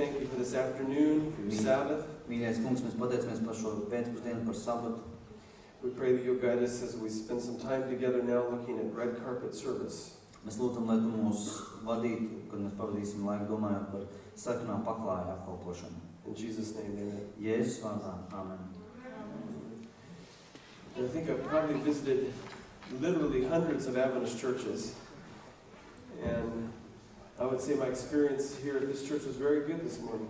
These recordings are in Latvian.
thank you for this afternoon, for your Sabbath. Mīļais kungs, mēs pateicamies par šo pēcpusdienu, par sabatu. We pray that you'll guide us as we spend some time together now looking at red carpet service. Mēs lūdzam, lai tu mūs vadītu, kad mēs pavadīsim laiku domājot par sarkanā paklāja apkalpošanu. In Jesus' name, amen. Jēzus vārdā, amen. And I think I've probably visited literally hundreds of Adventist churches. And I would say my experience here at this church was very good this morning.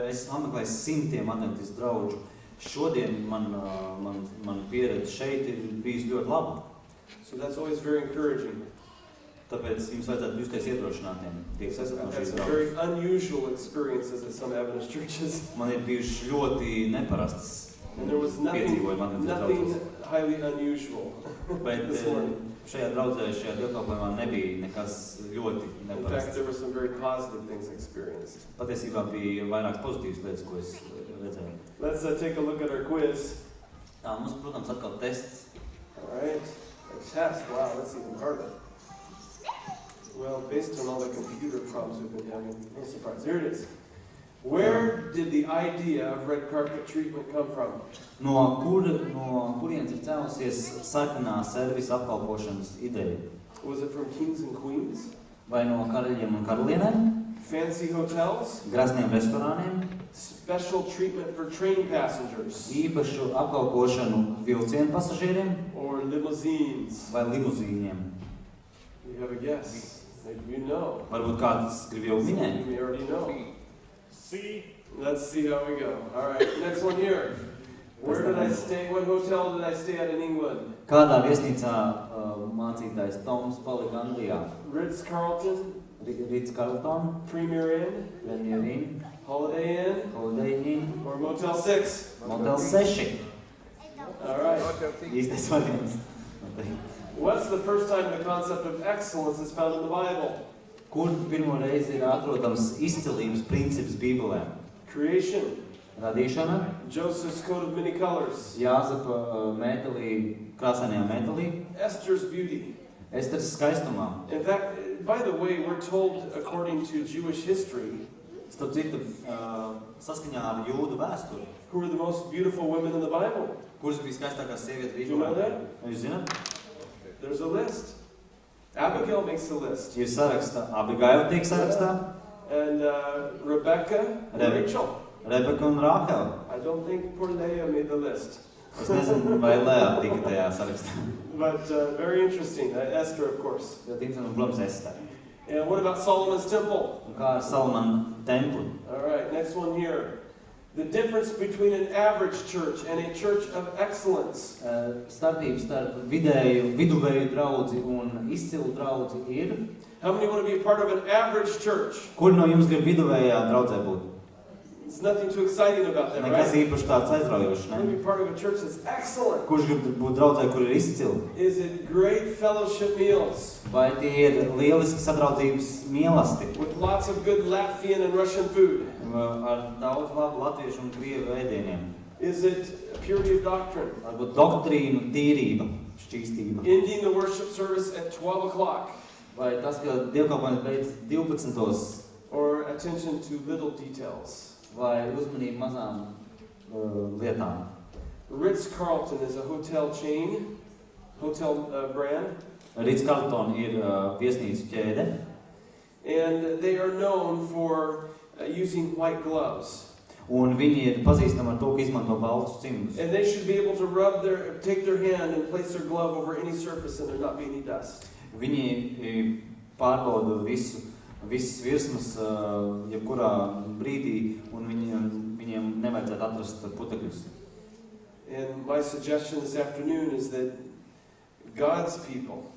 Es apmeklēju simtiem Adventistu draudžu. Šodien man pieredze šeit ir bijusi ļoti laba. So that's always very encouraging. Tāpēc jums vajadzētu justies iedrošinātiem. I've had some very unusual experiences at some Adventist churches. Man ir bijuši ļoti neparastas And there was nothing highly unusual this morning. Šajā draudzē, šajā dievkalpojumā nebija nekas ļoti neparasts. In fact, there were some very positive things experienced. Patiesībā bija vairākas pozitīvas lietas, ko es redzēju. Let's take a look at our quiz. Tā, mums, protams, atkal tests. All right. A test. Wow, that's even harder. Well, based on all the computer problems we've been having, no surprise. Here it is. Where did the idea of red carpet treatment come from? No kurienes ir cēlusies sarkanā servisa apkalpošanas ideja? Was it from kings and queens? Vai no karaļiem un karalienēm? Fancy hotels? Grazniem restorāniem? Special treatment for train passengers? Īpašu apkalpošanu vilcienu pasažieriem? Or limousines? Vai limuzīņiem? You have a guess. Maybe you know. Varbūt kāds grib jau minēt. You may already know. Let's see how we go. All right, next one here. Where did I stay? What hotel did I stay at in England? Kādā viesnīcā mācītājs Toms palika Anglijā? Ritz-Carlton? Ritz-Carlton? Premier Inn? Premier Inn? Holiday Inn? Holiday Inn? Or Motel 6? Motel 6. All right. Īstais variants. What's the first time the concept of excellence is found in the Bible? Kur pirmo reizi ir atrodams izcilības princips Bībelē? Creation. Radīšana. Joseph's coat of many colors. Jāzepa mētelī, krāsainajā mētelī. Esther's beauty. Esteras skaistumā. In fact, by the way, we're told, according to Jewish history, starp citu, saskaņā ar jūdu vēsturi. Who were the most beautiful women in the Bible? Kuras bija skaistākās sievietes Bībelē? Do you know that? Jūs zināt? There's a list. Abigail makes the list. Ir sarakstā. Abigail tiek sarakstā. And Rebecca and Rachel. Rebeka un Rāhela. I don't think poor Leah made the list. Es nezinu, vai Lea tika tajā sarakstā. But very interesting. Esther, of course. Ļoti interesanti, un, protams, Ester. And what about Solomon's temple? Un kā ar Salomona templi? All right, next one here. The difference between an average church and a church of excellence. Starpība starp viduvēju draudzi un izcilu draudzi ir. How many want to be a part of an average church? Kur no jums grib viduvējā draudzē būt? There's nothing too exciting about that, Nekas right? īpaši tāds aizraujošs, I want to be part of a church that's excellent. Kurš grib būt draudzē, kur ir izcili? Is it great fellowship meals? Vai tie ir lieliski sadraudzības mīlasti? With lots of good Latvian and Russian food? Ar daudz labu latviešu un krievu ēdieniem? Is it purity of doctrine? Varbūt doktrīnu, tīrība, šķīstība? Ending the worship service at 12 o'clock? Vai tas, ka dievkalpojums beidz 12. Or attention to little details? Vai uzmanība mazām lietām? Ritz-Carlton is a hotel chain, hotel brand. Ritz-Carlton ir viesnīcu ķēde. And they are known for using white gloves. Un viņi ir pazīstami ar to, ka izmanto baltus cimdus. And they should be able to take their hand and place their glove over any surface and there not be any dust. Viņi pārbauda visas virsmas jebkurā brīdī, un viņiem nevajadzētu atrast putekļus. And my suggestion this afternoon is that God's people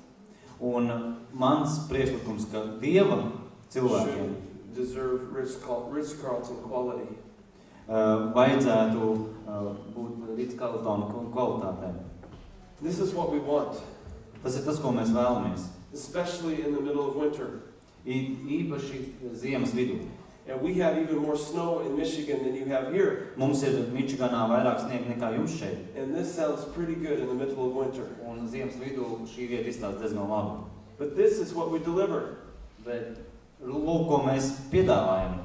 un mans priekšlikums, ka Dieva cilvēkiem deserve Ritz-Carlton quality. Vajadzētu būt Ritz-Carlton kvalitātēm. This is what we want. Tas ir tas, ko mēs vēlamies. Especially in the middle of winter. Īpaši ziemas vidū. And we have even more snow in Michigan than you have here. Mums ir Mičiganā vairāk sniega nekā jums šeit. And this sounds pretty good in the middle of winter. Un ziemas vidū šī vieta izstāsta diezgan labi. But this is what we deliver. Bet lūk, ko mēs piedāvājam.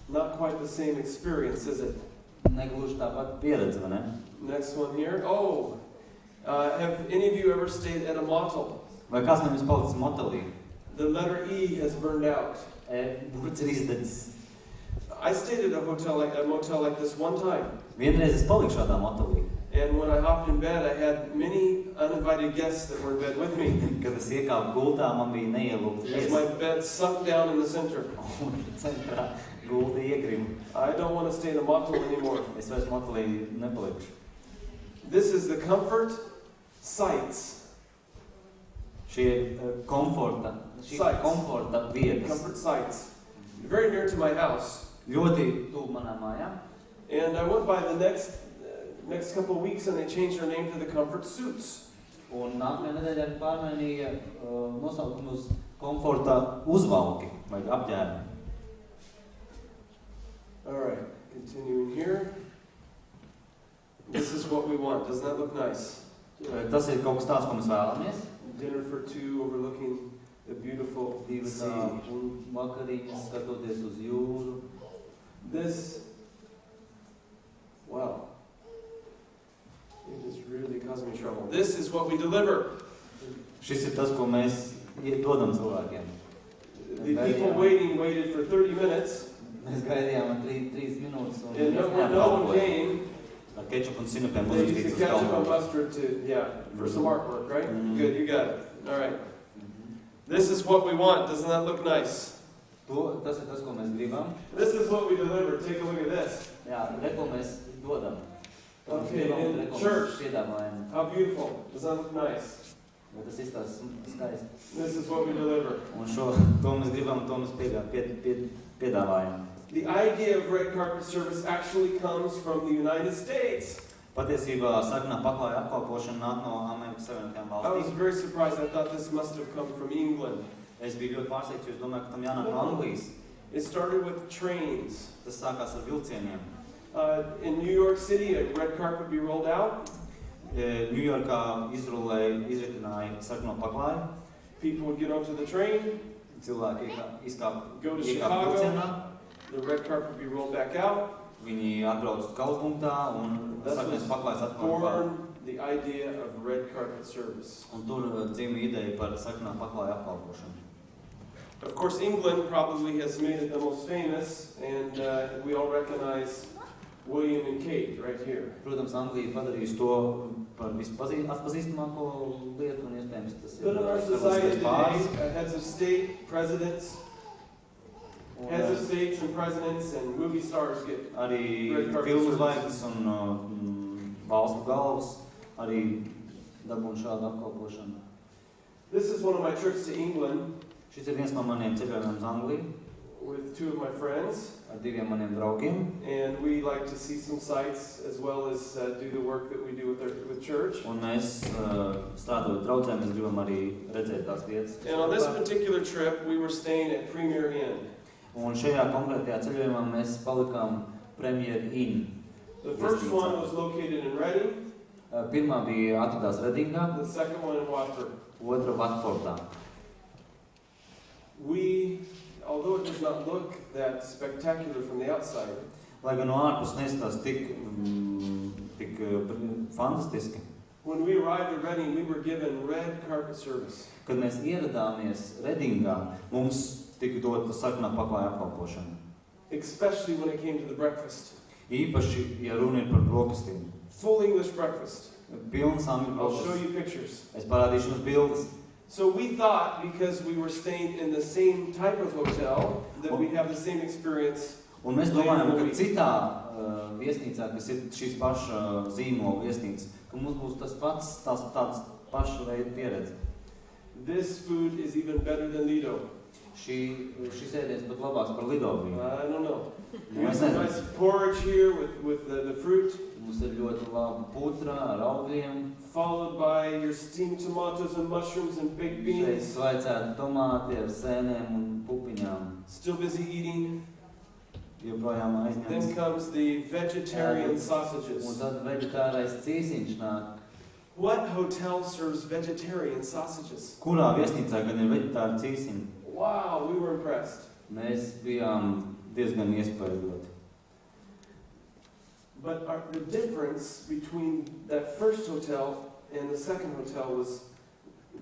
Not quite the same experience, is it? Negluži tāpat pieredze, vai ne? Next one here. Oh, have any of you ever stayed at a motel? Vai kāds no jums palicis motelī? The letter E has burned out. Burts ir izdedzis. I stayed at a motel like this one time. Vienreiz es paliku šādā motelī. And when I hopped in bed, I had many uninvited guests that were in bed with me. Kad es iekāpu gultā, man bija neielūgti As my bed sunk down in the center. Un centrā gulta iegrimu. I don't want to stay in a motel anymore. Es vairs motelī nepalikšu. This is the comfort sites. Šie komforta vietas. Comfort sites. Very near to my house. Ļoti tuvu manām mājām. And I went by the next couple of weeks and they changed their name to the Comfort Suits. Un nākamajā nedēļā pārmainīja nosaukumu uz komforta uzvalki vai apģērbi. All right, continuing here. This is what we want. Doesn't that look nice? Tas ir kaut kas tāds, ko mēs vēlamies. Dinner for two overlooking the beautiful sea. Un vakariņas skatoties uz jūru. This, wow. It is really causing me trouble. This is what we deliver. Šis ir tas, ko mēs dodam cilvēkiem. The people waited for 30 minutes. Mēs gaidījām 3 minūtes un and no one came. Ar kečupu un sinepēm They used uzrakstīts the uz ketchup and galvām. mustard for some artwork, right? Good, you got it. All right. Mm-hmm. This is what we want. Doesn't that look nice? Tas ir tas, ko mēs gribam. This is what we deliver. Take a look at this. Jā, ko mēs dodam. Okay, in church. How beautiful. Does that look nice? Tas izstās skaisti. This is what we deliver. Un to mēs gribam, to mēs piedāvājam. The idea of red carpet service actually comes from the United States. Patiesībā sarkanā paklāja apkalpošana nāk no Amerikas Savienotajām I was valstīm. very surprised. I thought this must have come from England. Es biju ļoti pārsteigts, jo es domāju, ka tam jānāk no Anglijas. It started with trains. Tas sākās ar vilcieniem. In New York City, a red carpet would be rolled out. Ņujorkā izritināja sarkano paklāju. People would get onto the train. Cilvēki Go to iekāp Chicago. vilcienā. The red carpet would be rolled back out. Viņi atbrauc uz galvpunktā un sarkanais paklājs atpakaļ. Born the idea of red carpet service. Un tur dzima ideja par sarkanā paklāja apkalpošanu. Of course, England probably has made it the most famous, and we all recognize William and Kate right here. Protams, Anglija padarījusi to par vispazīstamāko lietu, un iespējams tas But in our society today, heads of state, presidents, heads of states and presidents and movie stars get arī red carpet filmu service. zvaigznes un valstu galvas arī dabūna šādu apkalpošanu. This is one of my trips to England Šis ir viens no maniem ceļojumiem uz Angliju with two of my friends. ar 2 maniem draugiem. And we like to see some sights as well as do the work that we do with church. Un mēs, strādājot draudzē, mēs gribam arī redzēt tās vietas. And on this particular trip, we were staying at Premier Inn. Un šajā konkrētajā ceļojumā mēs palikām Premier Inn. The first one was located in Reading. Pirmā bija atradās Redingā, The second one in Watford. otra Watfordā. Although it does not look that spectacular from the outside, Lai gan no ārpus neizskatās tik fantastiski. when we arrived at Reading, we were given red carpet service. Kad mēs ieradāmies Redingā, mums tika dota sarkanā paklāja apkalpošana. Especially when it came to the breakfast. Īpaši, ja runa ir par brokastīm. Full English breakfast. Pilns angļu I'll show brokastis. you pictures. Es parādīšu jums bildes. So we thought, because we were staying in the same type of hotel, that we'd have the same experience. Un mēs domājam, ka citā viesnīcā, kas ir šīs paša zīmola viesnīca, ka mums būs tāds paša veida pieredze. This food is even better than Lido. Šis ēdiens pat labāks par Lido bija. I don't know. We have Mēs some nezinām. nice porridge here with the fruit, Mums ir ļoti laba putra ar augļiem, followed by your steamed tomatoes and mushrooms and baked šeit beans. svaicēti tomāti ar sēnēm un pupiņām. Still busy eating. Joprojām Then aizņemts. comes the vegetarian Un sausages. tad veģetārais cīsiņš nāk. What hotel serves vegetarian sausages? Kurā viesnīcā gan ir veģetāri cīsiņi? Wow, we were impressed. Mēs bijām diezgan iespaidoti. But the difference between that first hotel and the second hotel was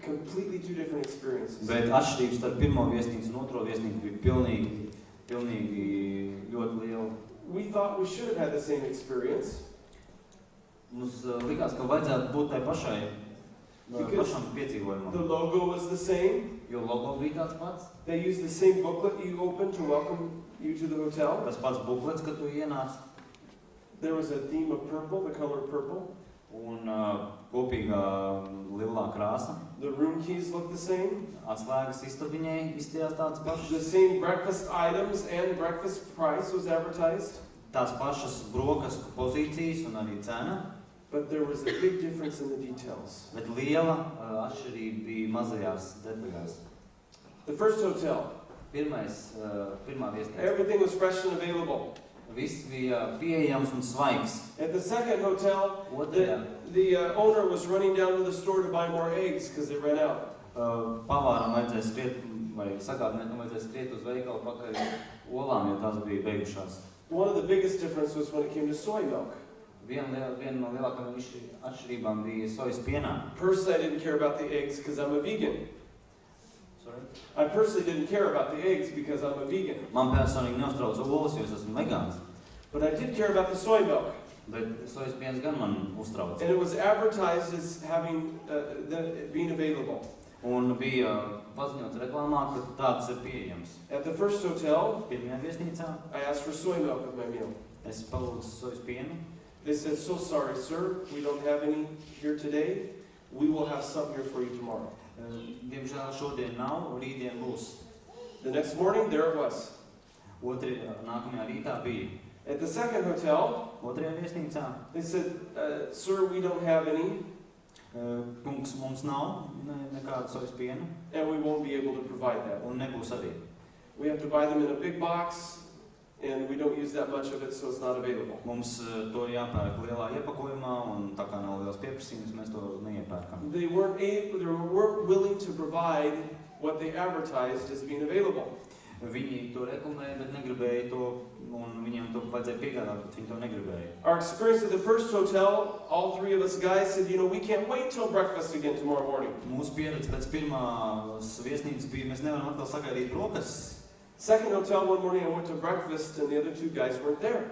completely two different experiences. Bet atšķirības starp pirmo viesnīcu un otro viesnīcu bija pilnīgi ļoti liela. We thought we should have had the same experience. Mums likās, ka vajadzētu būt tai pašam piedzīvojumam. The logo was the same. Jo logo bija tāds pats. They used the same booklet you opened to welcome you to the hotel. Tas pats buklets, kad tu ienāc. There was a theme of purple, the color purple. Un kopīgā lilā krāsa. The room keys looked the same. Atslēgas istabiņai izstījās tāds pašs. The same breakfast items and breakfast price was advertised. Tās pašas brokastu pozīcijas un arī cena. But there was a big difference in the details. Bet liela atšķirība bija mazajās detaļās. The first hotel. Pirmā viesnīca. Everything was fresh and available. Viss bija pieejams un svaigs. At the second hotel, the owner was running down to the store to buy more eggs because they ran out. Pavāram vajadzēja skriet, vai sagādniekam vajadzēja skriet uz veikalu pakaļ olām, jo tās bija beigušās. One of the biggest differences was when it came to soy milk. Viena no lielākajām atšķirībām bija sojas pienā. Personally, I didn't care about the eggs because I'm a vegan. Sorry? I personally didn't care about the eggs because I'm a vegan. Man personīgi neuztrauc olas, jo es esmu vegāns. But I did care about the soy milk. Bet sojas piens gan man uztrauc. And it was advertised as having being available. Un bija paziņots reklāmā, ka tāds ir pieejams. At the first hotel, Pirmajā viesnīcā I asked for soy milk with my meal. es palūdzu sojas pienu. They said, "So sorry, sir, we don't have any here today. We will have some here for you tomorrow." Diemžēl šodien nav, rītdien būs. The next morning, there it was. Nākamajā rītā bija. At the second hotel, Otrajā viesnīcā. they said, "Sir, we don't have any, Kungs, mums nav nekādu sojas pienu, and we won't be able to provide that. un nebūs arī. We have to buy them in a big box, and we don't use that much of it, so it's not available." Mums to jāpērk lielā iepakojumā, un tā kā nav liels pieprasījums, mēs to neiepērkam. They weren't willing to provide what they advertised as being available. Viņi to reklamēja, bet negribēja to, un viņiem to vajadzēja piegādāt, bet viņi to negribēja. Our experience at the first hotel, all three of us guys said, we can't wait till breakfast again tomorrow morning. Mūsu pieredze pēc pirmās viesnīcas bija, mēs nevaram atkal sagaidīt brokastis. Second hotel, one morning I went to breakfast and the other two guys weren't there.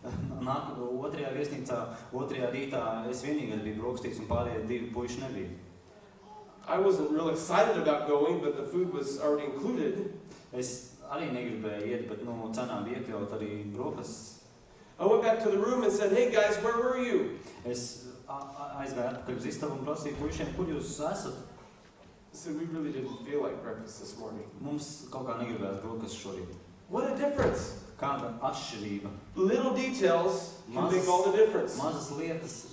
Otrajā viesnīcā, otrajā rītā es vienīgais biju brokastīgs un pārējie divi puiši nebija. I wasn't real excited about going, but the food was already included. Es arī negribēju iet, bet cenā bija iekļaut arī brokastis. I went back to the room and said, "Hey guys, where were you?" Es aizgāju atpakaļ uz istabu un prasīju puišiem, kur jūs esat? I said, "We really didn't feel like breakfast this morning." Mums kaut kā negribējās brokastis šorīt. What a difference! Kāda atšķirība? Little details can make all the difference. Mazas lietas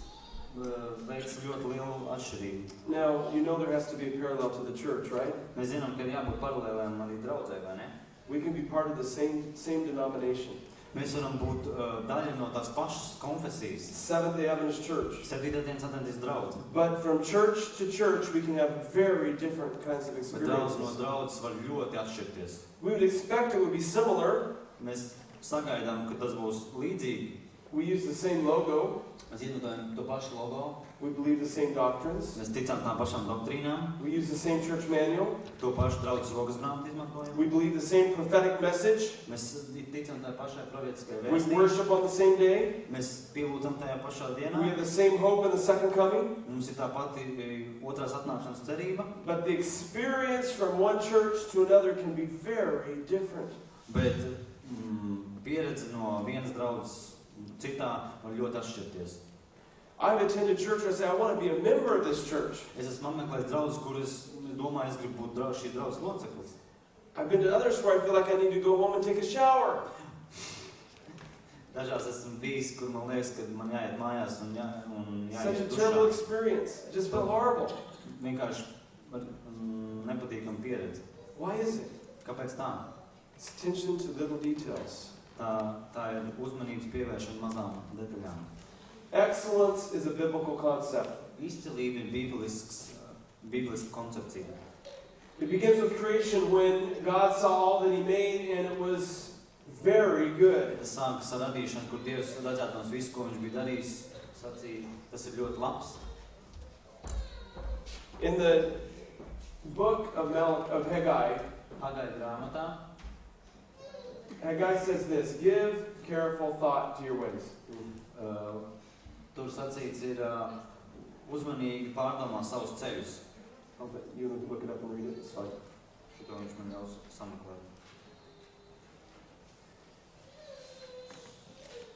veids ļoti lielu atšķirību. Now, there has to be a parallel to the church, right? Mēs zinām, ka ir jābūt paralēlēm arī draudzē, vai ne? We can be part of the same denomination. Mēs varam būt daļa no tās pašas konfesijas. Seventh-day Adventist Church. Septītdienas Adventistu draudze. But from church to church, we can have very different kinds of Bet experiences. draudz no draudzes var ļoti atšķirties. We would expect it would be similar. Mēs sagaidām, ka tas būs līdzīgi. We use the same logo. Mēs izmantojam to pašu logo. We believe the same doctrines. Mēs ticam tām pašām doktrīnām. We use the same church manual. To pašu draudzes rokas grāmatu izmantojam. We believe the same prophetic message. Mēs ticam tajā pašai provietiskajai We vēstī. worship on the same day. Mēs pielūdzam tajā pašā We dienā. have the same hope in the second coming. Mums ir tā pati otrās atnākšanas cerība. But the experience from one church to another can be very different. Bet pieredze no vienas draudzes citā var ļoti atšķirties. I've attended church where I say, I want to be a member of this church. Es esmu apmeklējis draudzes, kur es domāju, es gribu būt šīs draudzes loceklis. I've been to others where I feel like I need to go home and take a shower. Dažās esmu bijis, kur man liekas, ka man jāiet mājās un Such a jāiet terrible dušā. experience. It just felt horrible. Vienkārši nepatīkama pieredze. Why is it? Kāpēc tā? It's attention to little details. Tā ir uzmanības pievēršana mazām detaļām. Excellence is a biblical concept. Izcilība ir bībeliska koncepcija. It begins with creation when God saw all that He made and it was very good. Tas sākas ar radīšanu, kur Dievs redzēdams visu, ko viņš bija darījis, sacīja, tas ir ļoti labs. In the book of Haggai, Hagai grāmatā, Haggai says this, give careful thought to your ways. Tur sacīts ir uzmanīgi pārdomā savus ceļus. I'll bet you look it up and read it. It's fine. Šito viņš man ļaus sameklēt.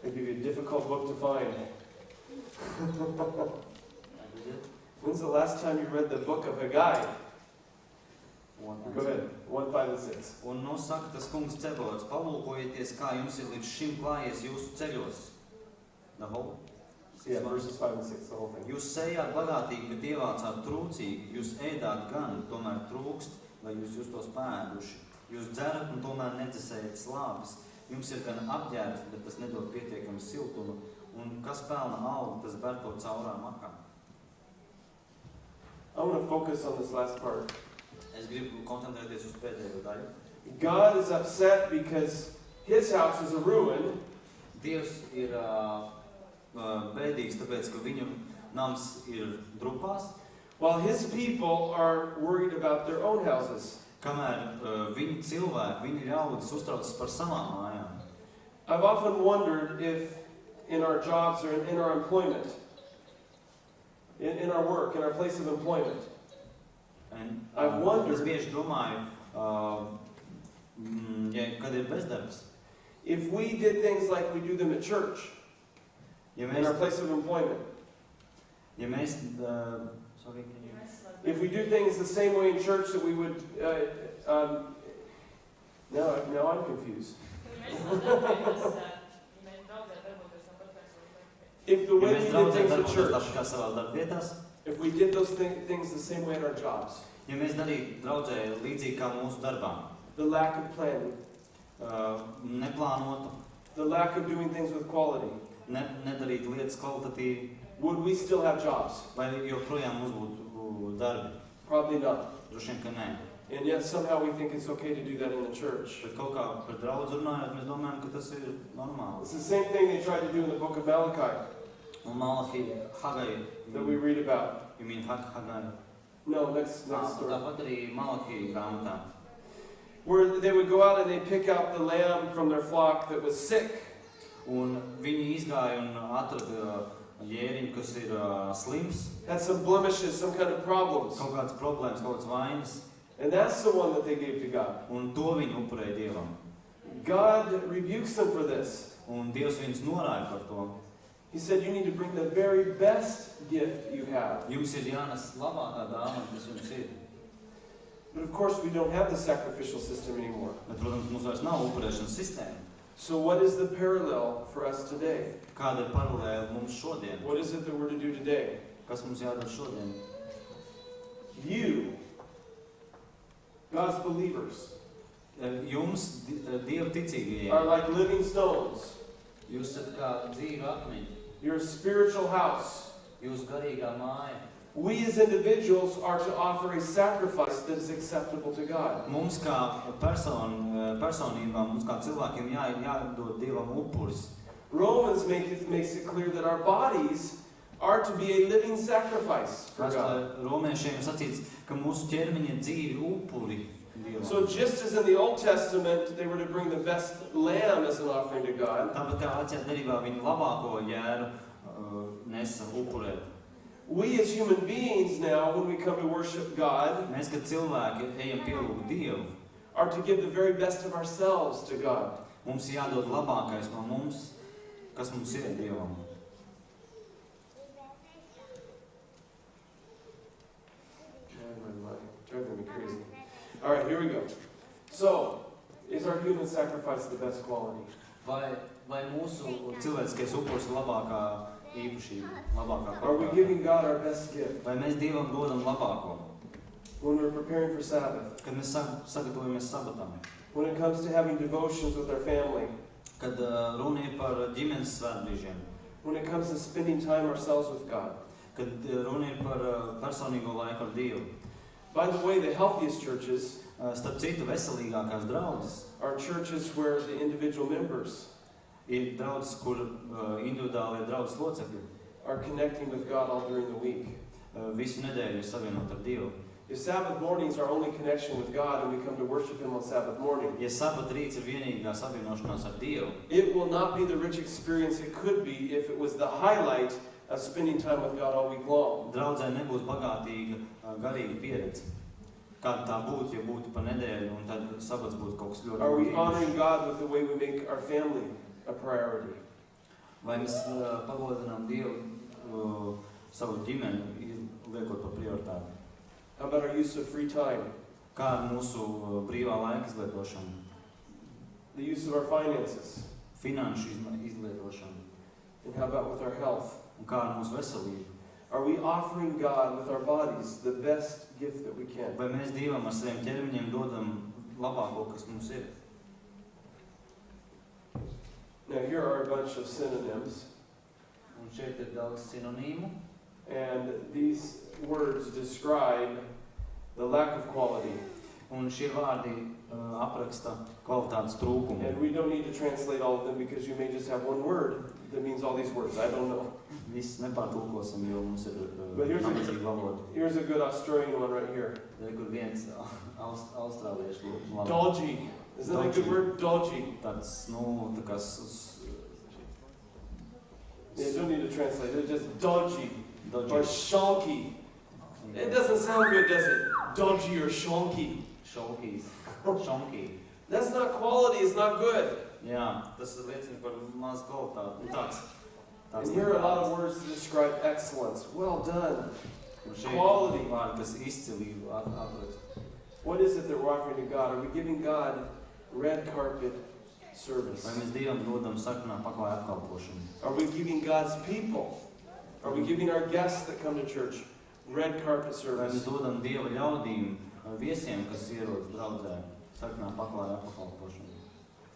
It'd be a difficult book to find. When's the last time you read the book of Haggai? Go ahead. 1, 5, and 6. Un nosaka tas kungs Cebalots, palūkojieties, kā jums ir līdz šim klājies jūsu ceļos. The whole? Yeah, verses 5 and 6, the whole thing. Jūs sējāt bagātīgi, bet ievācāt trūcīgi. Jūs ēdāt gan, tomēr trūkst, lai jūs justos pēduši. Jūs dzerat un tomēr nedzesējat slāpes. Jums ir gan apģērbs, bet tas nedod pietiekami siltumu. Un kas pelna algu, tas ber to caurām akām. I want to focus on this last part. Es gribu koncentrēties uz pēdējo daļu. God is upset because His house is a ruin. Dievs ir bēdīgs, tāpēc, ka viņu nams ir drupās. While His people are worried about their own houses. Kamēr viņi cilvēki, viņi ļaudis uztraucas par savām mājām. I've often wondered if in our jobs or in our employment, in our work, in our place of employment, I've wondered, es bieži domāju, kad ir bezdarbs. If we did things like we do them at church, in our place of employment, if we do things the same way in church that we would, now I'm confused. If the way we did things at church, if we did those things the same way in our jobs, Ja mēs darītu draudzē līdzīgi kā mūsu darbā, the lack of planning, neplānotu, the lack of doing things with quality, nedarītu lietas kvalitatīvi, would we still have jobs? vai joprojām mums būtu darbi? Probably not. Droši vien, ka nē. And yet somehow we think it's okay to do that in the church. Bet kaut kā par draudzu runājot, mēs domājam, ka tas ir normāli. It's the same thing they tried to do in the book of Malachi Un Malachi, Hagai, that we read about. you mean Hagai? No, next story. Tāpat arī Malachi grāmatā. Where they would go out and they pick out the lamb from their flock that was sick. Un viņi izgāja un atrada jēriņu, kas ir slims. Had some blemishes, some kind of problems. Kaut kādas problēmas, kaut kādas vainas. And that's the one that they gave to God. Un to viņi upurēja Dievam. God rebukes them for this. Un Dievs viņus norāja par to. He said, you need to bring the very best gift you have. Jums ir jānes labākā dāvana, kas jums ir. But of course we don't have the sacrificial system anymore. Bet, protams, mums vairs nav upurēšanas sistēma. So what is the parallel for us today? Kāda ir paralēla mums šodien? What is it that we're to do today? Kas mums jādara šodien? You, God's believers, Jums, Dieva ticīgie, are like living stones. jūs esat kā dzīvi akmeņi, You're a spiritual house. jūs garīgā māja. We as individuals are to offer a sacrifice that is acceptable to God. Mums kā personībām, mums kā cilvēkiem jādod Dievam upuris. Romans makes it clear that our bodies are to be a living sacrifice for God. Romiešiem sacīts, ka mūsu ķermeņi ir dzīvi upuri Dievam. So just as in the Old Testament they were to bring the best lamb as an offering to God, Tāpat kā vecajā derībā viņi labāko jēru nesa upurēt. we as human beings now, when we come to worship God, Mēs, kad cilvēki ejam pielūgt Dievu, are to give the very best of ourselves to God. mums jādod labākais no mums, kas mums ir Dievam. Driving me crazy. All right, here we go. So, is our human sacrifice the best quality? Vai mūsu cilvēciskais upuris ir labākā īpašība, labākā Are we kvalitāte? giving God our best gift Vai mēs Dievam dodam labāko, when we're preparing for Sabbath? kad mēs sagatavojamies sabatam? When it comes to having devotions with our family? Kad runa ir par ģimenes svētbrīžiem? When it comes to spending time ourselves with God? Kad runa ir par personīgo laiku ar Dievu? By the way, the healthiest churches Starp citu, veselīgākās draudzes are churches where the individual members ir draudzes, kur individuālie draudzes locekļi are connecting with God all during the week. Visu nedēļu ir savienot ar Dievu. If Sabbath mornings are only connection with God and we come to worship Him on Sabbath morning, Ja sabata rīts ir vienīgā savienošanās ar Dievu, it will not be the rich experience it could be if it was the highlight of spending time with God all week long. draudzē nebūs bagātīga garīga pieredze. Kāda tā būtu, ja būtu pa nedēļu, un tad sabats būtu kaut kas ļoti Are we īpašs. honoring God with the way we make our family a priority? Vai mēs pagodinām Dievu savu ģimeni, liekot par prioritāti? How about our use of free time? Kā ar mūsu brīvā laika izlietošanu, The use of our finances? finanšu izlietošanu, And how about with our health? un kā ar mūsu veselību? Are we offering God with our bodies the best gift that we can? Vai mēs Dievam ar saviem ķermeņiem dodam labāko, kas mums ir? Now here are a bunch of synonyms, Un šeit ir daudz sinonīmu, and these words describe the lack of quality. un šie vārdi apraksta kvalitātes trūkumu. And we don't need to translate all of them because you may just have one word that means all these words. I don't know. Viss nepārtulkosim, jo mums ir Bet here's a- nabadzīga valoda. Here's a good Australian one right here. Kur viens austrāliešu labi. Dodgy. Isn't that a good Dodgy. word? Dodgy. Tāds, nu, tā kā Yeah, you don't need to translate it. It's just dodgy or dodgy. shonky. It doesn't sound good, does it? Dodgy or shonky. Šonky. That's not quality. It's not good. Jā, tas liecina par mazu kvalitāti. Nu, tāds And here are a lot of words to describe excellence. Well done. Un šeit quality. Vārdi, kas izcilību apraksta. What is it that we're offering to God? Are we giving God red carpet service? Vai mēs Dievam dodam sarkanā paklāja apkalpošanu? Are we giving God's people? Are we giving our guests that come to church red carpet Vai mēs service? dodam Dieva ļaudīm, viesiem, kas ierodas draudzē, sarkanā paklāja apkalpošanu?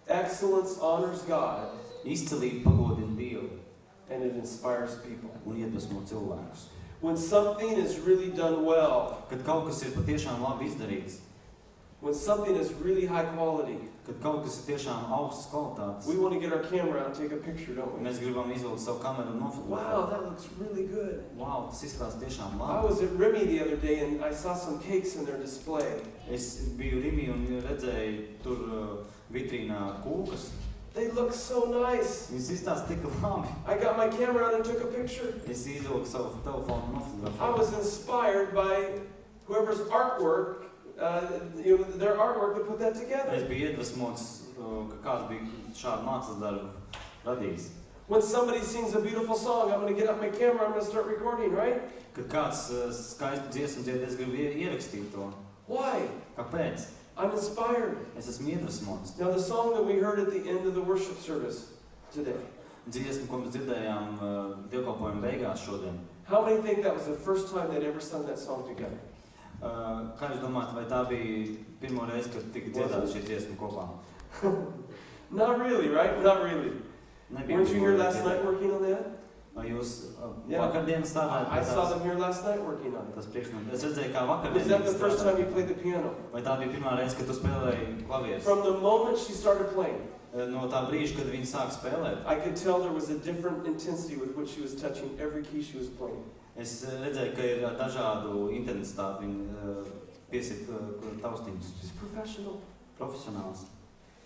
Excellence honors God Izcilība pagodina Dievu and it inspires people. un iedvesmo cilvēkus. When something is really done well, Kad kaut kas ir patiešām labi izdarīts, when something is really high quality, kad kaut kas ir tiešām augstas kvalitātes, we want to get our camera out and take a picture, don't we? mēs gribam izvilkt savu kameru un Wow, nofotografēt. that looks really good. Wow, tas izskatās tiešām I labi. was at Remy the other day and I saw some cakes in their display. Es biju Rimī un redzēju tur vitrīnā kūkas. They look so nice. Viņas izstās tik labi. I got my camera out and took a picture. Es izvilku savu telefonu un I nofotografēju. was inspired by whoever's artwork, their artwork that put that Es together. biju iedvesmots, ka kāds bija šādu mākslas darbu radījis. When somebody sings a beautiful song, I'm going to get out my camera, I'm going to start recording, right? Kad kāds skaistu dziesmu dzied, es gribu ierakstīt to. Why? Kāpēc? I'm inspired. Es esmu iedvesmots. Now, the song that we heard at the end of the worship service today, Dziesmu, ko mēs dzirdējām dievkalpojuma beigās šodien. how many think that was the first time they'd ever sung that song together? Kā jūs domājat, vai tā bija pirmo reizi, kad tika dziedāta šī dziesma kopā? Not really, right? Not really. Nebija Weren't you pirmo here reizi last dziedāta. night working on that? Vai jūs Yeah. vakardien strādājat? I saw them here last night working on it. Tas priekšnieks. Es redzēju, kā vakardien Was that the viņi first strādāja. time you played the piano? Vai tā bija pirmā reize, kad tu spēlēji klavierus? From the moment she started playing, No tā brīža, kad viņi sāk spēlēt, I could tell there was a different intensity with which she was touching every key she was playing. es redzēju, ka ir dažādu intensitāti viņi piesit taustiņus. She's professional. Profesionāls.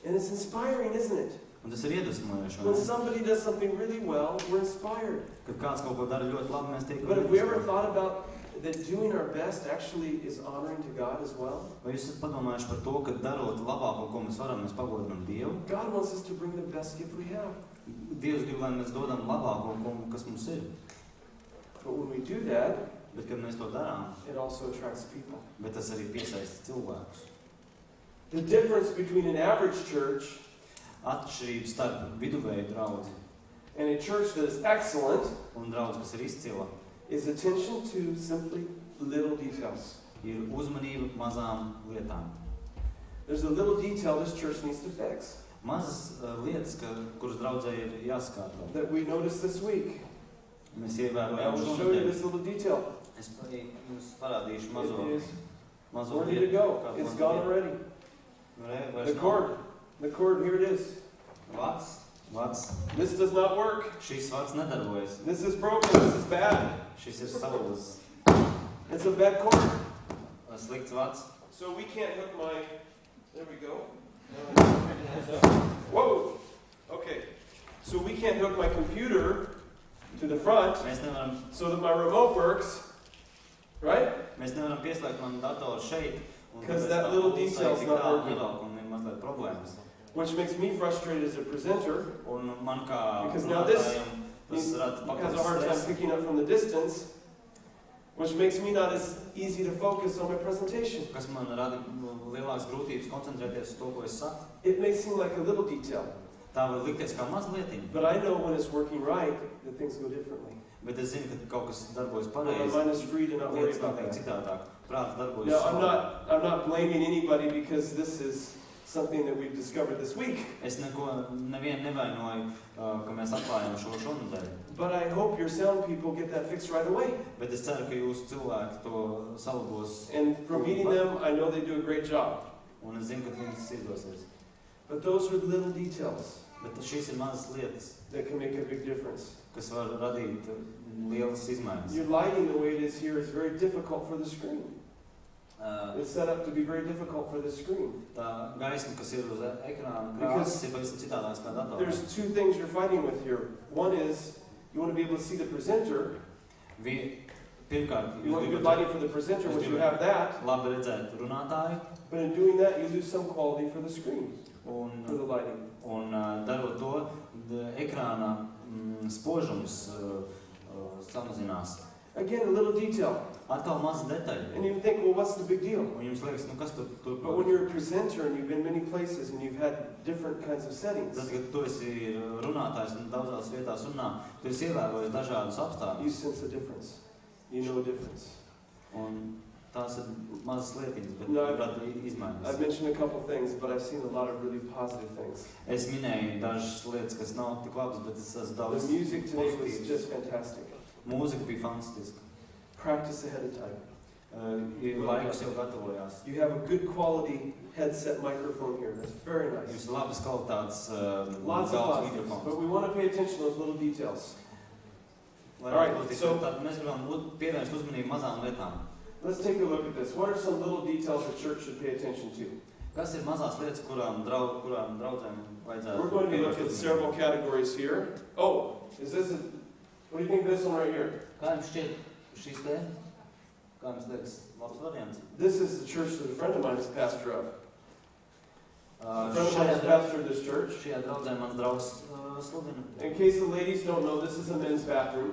And it's inspiring, isn't it? Un tas ir iedvesmojoši. vai When ne? somebody does something really well, we're inspired. Kad kāds kaut ko dara ļoti labi, mēs tiekam But have we ever iedvesmoti. thought about that doing our best actually is honoring to God as well? Vai jūs esat padomājuši par to, ka darot labāko, ko mēs varam, mēs pagodinam Dievu? God wants us to bring the best gift we have. Dievs grib, lai mēs dodam labāko, kas mums ir. But when we do that, Bet, kad mēs to darām, it also attracts people. bet tas arī piesaista cilvēkus. The difference between an average church Atšķirība starp viduvēju draudzi and a church that is excellent un draudzi, kas ir izcila, is attention to simply little details. ir uzmanība mazām lietām. There's a little detail this church needs to fix Mazas lietas, kuras draudzē ir jāskārto. that we noticed this week. Mēs I ievērojam will show you šodien. this little detail. Es jums parādīšu It mazo is mazo Where did it go? kā It's to gone vietu. already. Vairs The nav. cord, here it is. Vats. This does not work. Šīs vats nedarbojas. This is broken. This is bad. Šis ir salūzis. It's a bad cord. Slikts vats. So we can't hook my, there we go. Whoa. Okay. So we can't hook my computer to the front Mēs nevaram, so that my remote works. Right? mēs nevaram pieslēgt manu datoru šeit. Un Because tāpēc that tā little pulsa detail's tik not tālu working. nevelk un ir mazliet problēmas. Which makes me frustrated as a presenter Un man kā Because now this runātājam tas rada has a papildus hard time stresu. picking up from the distance, which makes me not as easy to focus on my presentation. Kas man rada lielākas grūtības koncentrēties uz to, ko es saku. It may seem like a little detail, Tā var likties kā mazlietiņa, but I know when it's working right that things go differently. bet es zinu, ka kaut kas darbojas When my pareizi. mind is free to not worry Lietas about notiek that. citādāk. Prāts darbojas Now, I'm savādāk. not blaming anybody because this is something that we've discovered this week. Es nevienu nevainoju, ka mēs atklājām šo šonadēļ. But I hope your sound people get that fixed right away. Bet es ceru, ka jūsu cilvēki to salabos. And from meeting them, I know they do a great job. Un es zinu, ka viņas izdosies. But those are little details Bet šīs ir mazas lietas, that can make a big difference. kas var radīt lielas izmaiņas. Your lighting the way it is here is very difficult for the screen. It's set up to be very difficult for the screen. Tā gaisma, kas ir uz ekrāna Because krāsas, ir pavisam citādāks kā datorā. There's two things you're fighting with here. One is you want to be able to see the presenter. Pirmkārt, You want good jūs lighting for the presenter, which you have that. labi redzēt runātāju, But in doing that, you lose some quality for the screen, un for the lighting. darot to, ekrāna spožums samazinās. Again, a little detail. Atkal maza detaļa. And you think, well, what's the big deal? Un jums liekas, kas tur But when you're a presenter and you've been many places and you've had different kinds of settings, Tad, kad tu esi runātājs un daudzās vietās runā, tu esi ievērojis dažādus you apstākļus. sense a difference. You know a difference. Un tās ir mazas lietiņas, bet No, rada I've izmaiņas. mentioned a couple things, but I've seen a lot of really positive things. Es minēju dažas lietas, kas nav tik labas, bet es esmu The daudz music today was pozitīvas. just fantastic. Mūzika bija fantastiska. Practice ahead of time. Laikus jau gatavojās. You have a good quality headset microphone here. That's very nice. Jums ir labas kvalitātes Lots of galvas positives, but mikrofons. we want to pay attention to those little details. Lai Alright, atbilstītu, so- tad mēs gribam pievērst uzmanību mazām lietām. Let's take a look at this. What are some little details the church should pay attention to? Kas ir mazās lietas, kurām draudzēm vajadzētu We're going to look at pievērst several uzmanību? categories here. Oh, is this a, what do you think of this one right here? Kā jums šķiet šīs te? Kā jums liekas labs variants? This is the church that a friend of mine is pastor of. A friend of mine Šajā is pastor of this church. draudzē mans draugs sludina. In case the ladies don't know, this is a men's bathroom.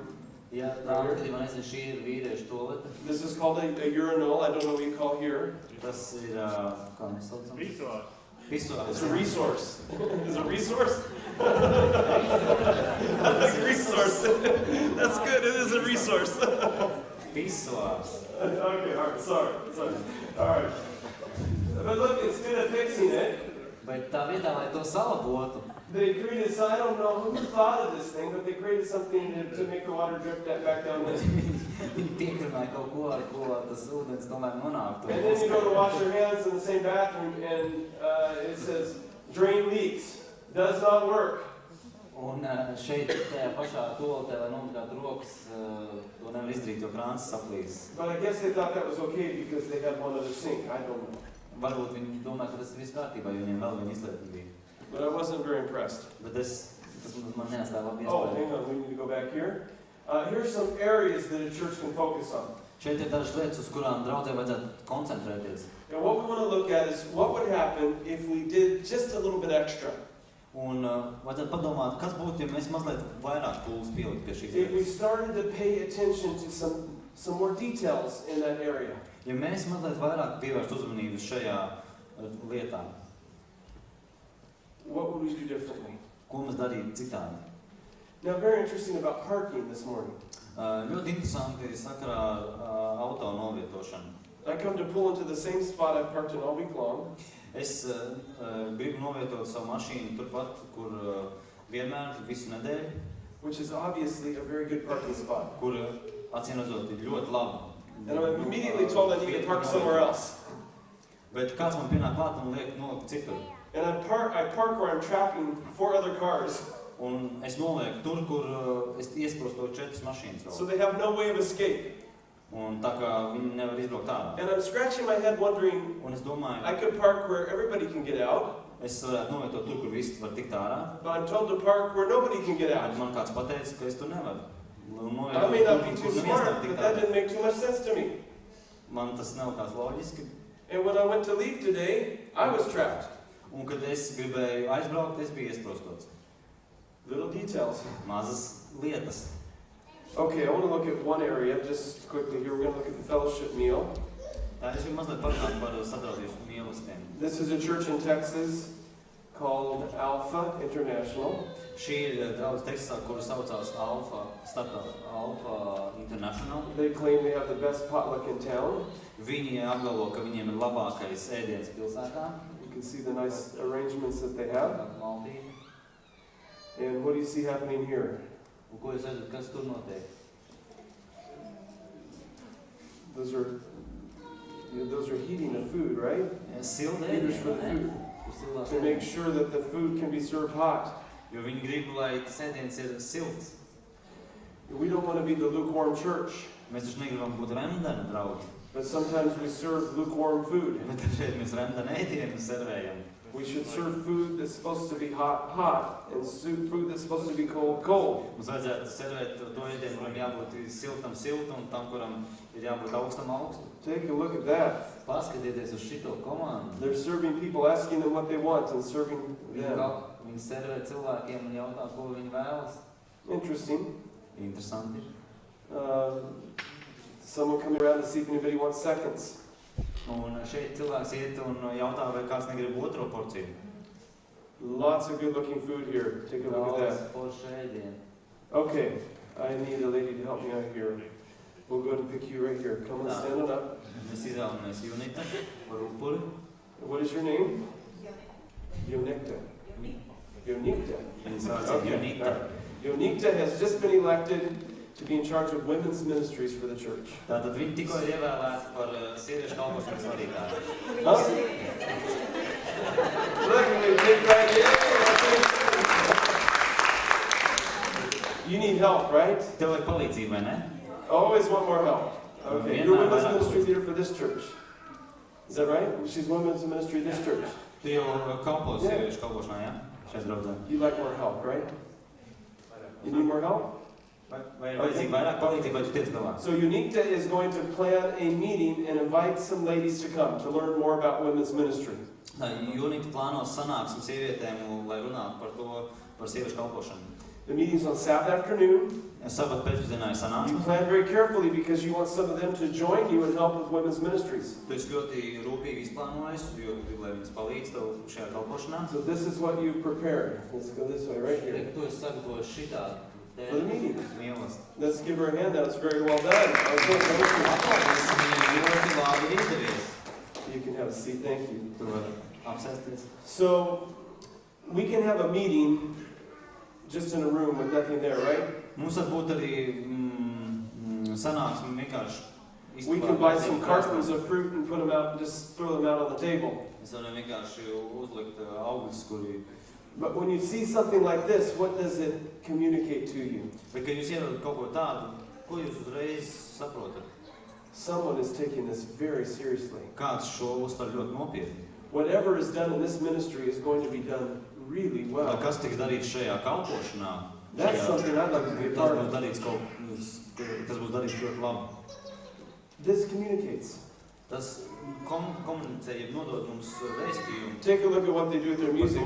Ja tā gadījumā nezinu, šī ir vīriešu toalete. This is called a urinal. I don't know what you call here. Tas ir, kā mēs saucam? Visu. Pisuārs. It's a resource. It's a resource? I like resource. That's good. It is a resource. Pisuārs. Okay, all right. Sorry. All right. But look, instead of fixing it, Bet tā vietā, lai to salabotu, they created, I don't know who thought of this thing, but they created something to make the water drip back down there. viņi piekrimēja kaut ko, ar ko tas ūdens tomēr nonāktu. And then you go to wash your hands in the same bathroom, and it says, drain leaks, does not work. Un šeit, tajā pašā toaletē, lai nomatītu rokas, to nevar izdarīt, jo krāns saplīs. But I guess they thought that was okay because they had one other sink. I don't know. Varbūt viņi domā, ka tas ir viss kārtībā, jo viņiem vēl viena izlietuma bija. But I wasn't very impressed. Bet tas man neatstāja labi Oh, iespēju. hang on, we need to go back here. Here's some areas that a church can focus on. Šeit ir dažas lietas, uz kurām draudzē vajadzētu koncentrēties. And what we want to look at is what would happen if we did just a little bit extra. Un vajadzētu padomāt, kas būtu, ja mēs mazliet vairāk pūles pielikt pie šīs If we lietas. started to pay attention to some more details in that area. Ja mēs mazliet vairāk pievērst uzmanību šajā lietā, What would we do differently? ko mēs darītu citādi? Now, very interesting about parking this morning. Ļoti interesanti sakarā ar auto novietošanu. I come to pull into the same spot I've parked in all week long. Es gribu novietot savu mašīnu turpat, kur vienmēr, visu nedēļu, Which is obviously a very good parking spot. kur acīm redzot ir ļoti labi. And I'm immediately told I need to park somewhere else. Bet kāds man pienāk klāt un liek nolikt citur. And I park where I'm trapping 4 other cars. Un es nolieku tur, kur es iesprostoju 4 mašīnas vēl. So they have no way of escape. Un tā kā viņi nevar izbraukt ārā. And I'm scratching my head wondering, Un es domāju, I could park where everybody can get out, es varētu novietot tur, kur visi var tikt ārā. but I'm told to park where nobody can get out. Bet man kāds pateica, ka es tur nevaru. I may not be too smart, but that didn't make too much sense to me. Man tas nav kāds loģiski. And when I went to leave today, I was trapped. Un kad es gribēju aizbraukt, es biju iesprostots. Little details. Mazas lietas. Okay, I want to look at one area just quickly here. We're going to look at the fellowship meal. Tā es gribu mazliet parunāt par sadraudzību mīlestiem. This is a church in Texas called Alpha International. Šī ir draudz Teksasā, kuru saucās Alpha International. They claim they have the best potluck in town. Viņi apgalvo, ka viņiem ir labākais ēdiens pilsētā. You can see the nice arrangements that they have. Maldība. And what do you see happening here? Un ko jūs redzat, kas tur notiek? Those are heating of food, right? Heaters for the food. To make sure that the food can be served hot. Jo viņi grib, lai tas ēdiens ir silts. We don't want to be the lukewarm church. Mēs taču negribam būt remdena draudži. But sometimes we serve lukewarm food. Bet šeit mēs remdena ēdienu servējam. We should serve food that's supposed to be hot, and food that's supposed to be cold. Mums vajadzētu servēt to ēdienu, kuram jābūt siltam, un tam, kuram ir jābūt augstam. Take a look at that. Paskatieties uz šito komandu. They're serving people, asking them what they want, and serving them. Viņi servē cilvēkiem un jautā, ko viņi vēlas. Interesting. Interesanti. Someone coming around to see if anybody wants seconds. Un šeit cilvēks iet un jautā, vai kāds negrib otro porciju. Lots of good-looking food here. Take a look at that. Okay, I need a lady to help me out here. We'll go and pick you right here. Come on, stand on up. Mēs izvēlamies Junita par upuri. What is your name? Yonikta. Yonikta. Okay. Right. Yonikta has just been elected to be in charge of women's ministries for the church. Tātad viņi tikko ir ievēlēti par sieviešu kalpošanas vadītāju. You need help, right? Tev vajag palīdzību, vai ne? Always want more help. Okay, you're women's ministry leader for this church. Is that right? She's women's ministry of this church. Tu jau kalpo sieviešu kalpošanā, jā? Šeit draudzē. You like more help, right? You need more help? Vai vajadzīga vairāk palīdzība, vai tu tiec galā? So Unikta is going to plan a meeting and invite some ladies to come to learn more about women's ministry. Unikta plānos sanāksmi sievietēm, lai runātu par to, par sieviešu kalpošanu. The meeting's on Sabbath afternoon. Sabat pēcpusdienā ir sanāksme. You plan very carefully because you want some of them to join you and help with women's ministries. Tu esi ļoti rūpīgi izplānojis, jo gribi, lai viņas palīdz tev šajā kalpošanā. So this is what you've prepared. Let's go this way, right here. Tu esi sagatavojis šitā. For the meeting. Mīlest. Let's give her a hand. That was very well done. You can have a seat. Thank you. So we can have a meeting just in a room with nothing there, right? Mums var būt arī sanāksme vienkārši. We can buy some cartons of fruit and put them out, just throw them out on the table. Mēs varam vienkārši uzlikt augļus, kuri. But when you see something like this, what does it communicate to you? Bet, kad jūs ierodat kaut ko tādu, ko jūs uzreiz saprotat? Someone is taking this very seriously. Kāds šo uztver ļoti nopietni. Whatever is done in this ministry is going to be done really well. Lai kas tiks darīts šajā kalpošanā, That's something I'd like to be a part of. Tas būs darīts ļoti labi. This communicates. Tas komunicē, ja nodod mums vēstījumu. Take a look at what they do with their music.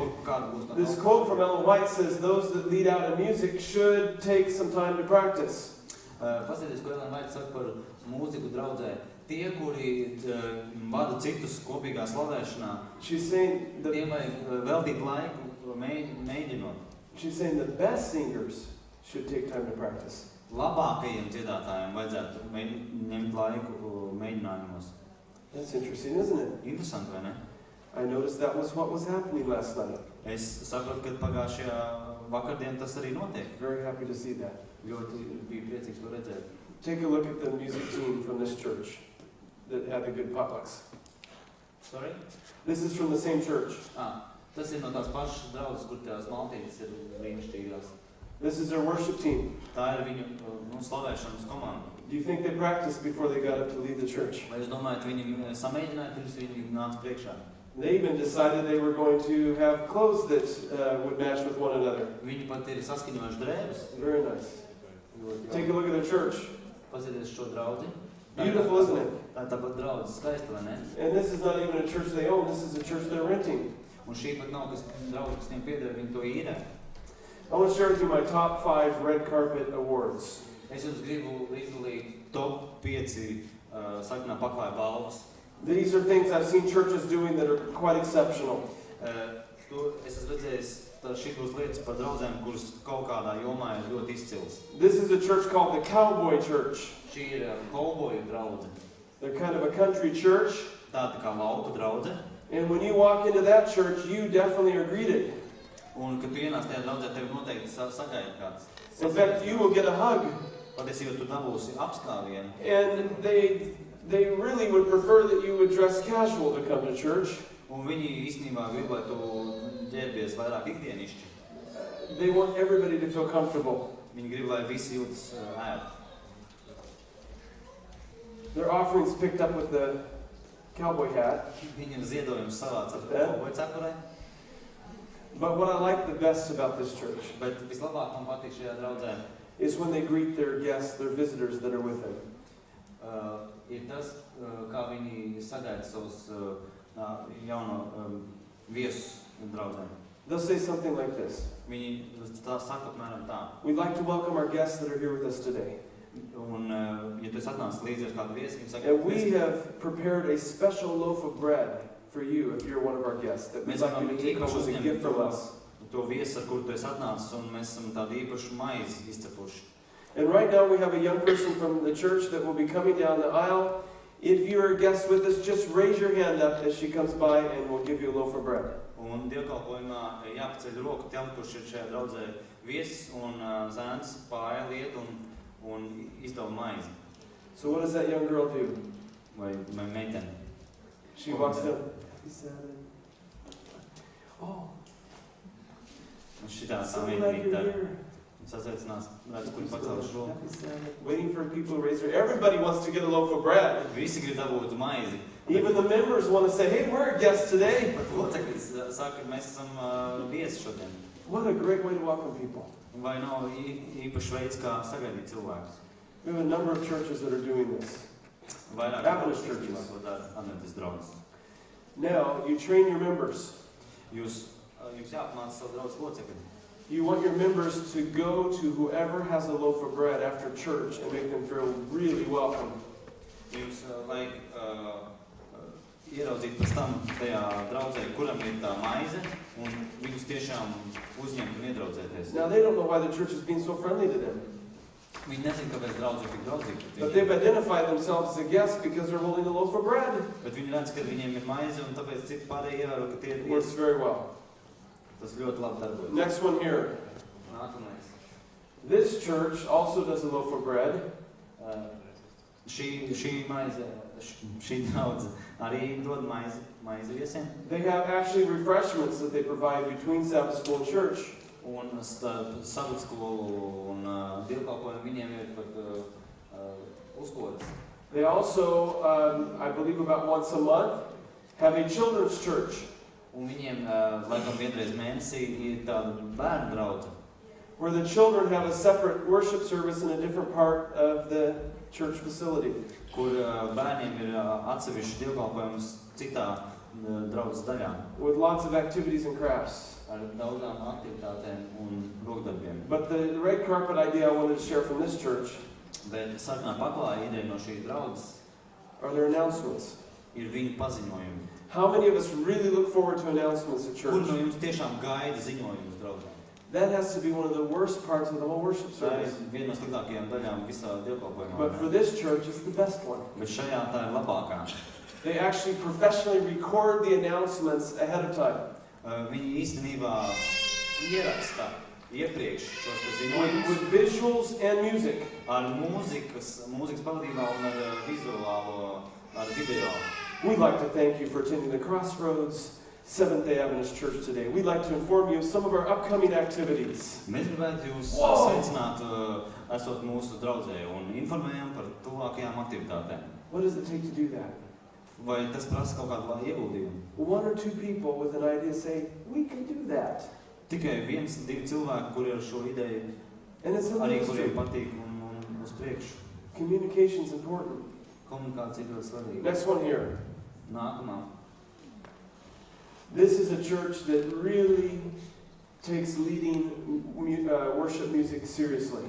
This quote from Ellen White says, those that lead out in music should take some time to practice. Pasieties, ko Ellen White saka par mūziku draudzē. Tie, kuri vada citus kopīgā slavēšanā, She's saying tiem vajag veltīt laiku mēģinot. She's saying the best singers should take time to practice. Labākajiem dziedātājiem vajadzētu ņemt laiku mēģinājumos. That's interesting, isn't it? Interesanti, vai ne? I noticed that was what was happening last night. Es saprotu, ka pagājušajā vakardien tas arī notiek. Very happy to see that. Ļoti biju priecīgs to redzēt. Take a look at the music team from this church that had the good potlucks. Sorry? This is from the same church. Tas ir no tās pašas draudzes, kur tās maltītes ir brīnišķīgās. This is their worship team. Tā ir viņu slavēšanas komanda. Do you think they practiced before they got up to lead the church? Vai jūs domājat, viņi samēģināja, pirms viņi nāca priekšā? They even decided they were going to have clothes that would match with one another. Viņi pat ir saskaņojuši drēbes. Very nice. Take a look at their church. Pasieties šo draudzi. Beautiful, isn't it? Tā ir tāpat draudze, skaista, vai ne? And this is not even a church they own. This is a church they're renting. Un šī pat nav draudze, kas viņiem pieder, viņi to īrē. I want to share with you my top 5 red carpet awards. Es jums gribu izdalīt top 5 sarkanā paklāja balvas. These are things I've seen churches doing that are quite exceptional. Es esmu redzējis šitos lietas par draudzēm, kuras kaut kādā jomā ir ļoti izcils. This is a church called the Cowboy Church. Šī ir kauboju draudze. They're kind of a country church. Tā kā lauku draudze. And when you walk into that church, you definitely are greeted. Un, kad tu ienāc tajā draudzē, tevi noteikti sagaida kāds. In fact, you will get a hug. Patiesībā tu dabūsi apskāvienu. And they really would prefer that you would dress casual to come to church. Un viņi īstenībā grib, lai tu ģērbies vairāk ikdienišķi. They want everybody to feel comfortable. Viņi grib, lai visi jūtas ērti. Their offerings picked up with the cowboy hat. Viņiem ziedojums savāc ar kauboju cepurē. But what I like the best about this church Bet vislabāk man patīk šajā draudzē is when they greet their guests, their visitors that are with them. Ir tas, kā viņi sagaida savus jauno viesus draudzēm. They'll say something like this. Viņi saka apmēram tā. We'd like to welcome our guests that are here with us today. Un, ja tu esi atnācis līdzi ar kādu viesi, viņi saka, And we have prepared a special loaf of bread for you if you're one of our guests that we'd like you to take home as a gift from us. To viesi, ar kuru tu esi atnācis, un mēs esam tādu īpašu maizi izcepuši. And right now we have a young person from the church that will be coming down the aisle. If you're a guest with us, just raise your hand up as she comes by and we'll give you a loaf of bread. Un dievkalpojumā jāpaceļ roku tiem, kurš ir šajā draudzē viesis, un zēns pārēja liet un izdala maizi. So what does that young girl do? Vai meitene. She walks down. Oh, Un šitā so tā glad meitene you're dara. here. Sasveicinās, redz, kur pacēluši roku. Waiting for people to raise their... Everybody wants to get a loaf of bread. Visi grib dabūt maizi. Even the members want to say, hey, we're a guest today. Pat locekļi saka, ka mēs esam viesi šodien. What a great way to welcome people. Vai nav īpašs veids, kā sagaidīt cilvēkus? We have a number of churches that are doing this. Vairāk Adventistu churches. ko dara Adventistu draudzes. Now, you train your members. Jums jāapmāca savu draudzes locekļi. You want your members to go to whoever has a loaf of bread after church and make them feel really welcome. Jums vajag ieraudzīt pēc tam tajā draudzē, kuram ir tā maize, un viņus tiešām uzņemt un iedraudzēties. Now, they don't know why the church is being so friendly to them. Viņi nezin, kāpēc draudze ir tik draudzīga. But they've identified themselves as a guest because they're holding a loaf of bread. Bet viņi redz, ka viņiem ir maize, un tāpēc citi pārējie ievēro, ka tie ir It works viesi. very well. Tas ļoti labi darbojas. Next one here. Nākamais. This church also does a loaf of bread. Šī maize, šī draudze arī dod maizi viesiem. They have actually refreshments that they provide between Sabbath school and church. Un starp Sabbath skolu un dievkalpojumu viņiem ir pat uzkodas. They also, I believe about once a month, have a children's church. Un viņiem, laikam, vienreiz mēnesī ir tāda bērnu draudze, Where the children have a separate worship service in a different part of the church facility. kur bērniem ir atsevišķi dievkalpojums citā draudzes daļā. With lots of activities and crafts. Ar daudzām aktivitātēm un rokdarbiem. But the red carpet idea I wanted to share from this church Bet sarkanā paklāja ideja no šīs draudzes are their announcements. ir viņu paziņojumi. How many of us really look forward to announcements at Kur church? no jums tiešām gaida ziņojumus draudzēm? That has to be one of the worst parts of the whole worship Tā ir service. viena no sliktākajām daļām visā dievkalpojumā. But for this church, it's the best one. Bet šajā tā ir labākā. They actually professionally record the announcements ahead of time. Viņi īstenībā ieraksta iepriekš šos ziņojumus With visuals and music. ar mūzikas pavadībā un ar vizuālo, ar video. We'd like to thank you for attending the Crossroads Seventh-day Adventist Church today. We'd like to inform you of some of our upcoming activities. Mēs gribētu jūs sveicināt, esot mūsu draudzē, un informējam par tuvākajām aktivitātēm. What does it take to do that? Vai tas prasa kaut kādu ieguldījumu? One or two people with an idea say, we can do that. Tikai 1-2 cilvēki, kuri ar šo ideju And it's a arī ministry. kuriem patīk un uz priekšu. Communication's important. Komunikācija ļoti svarīga. Next one here. Nākamā. This is a church that really takes leading worship music seriously.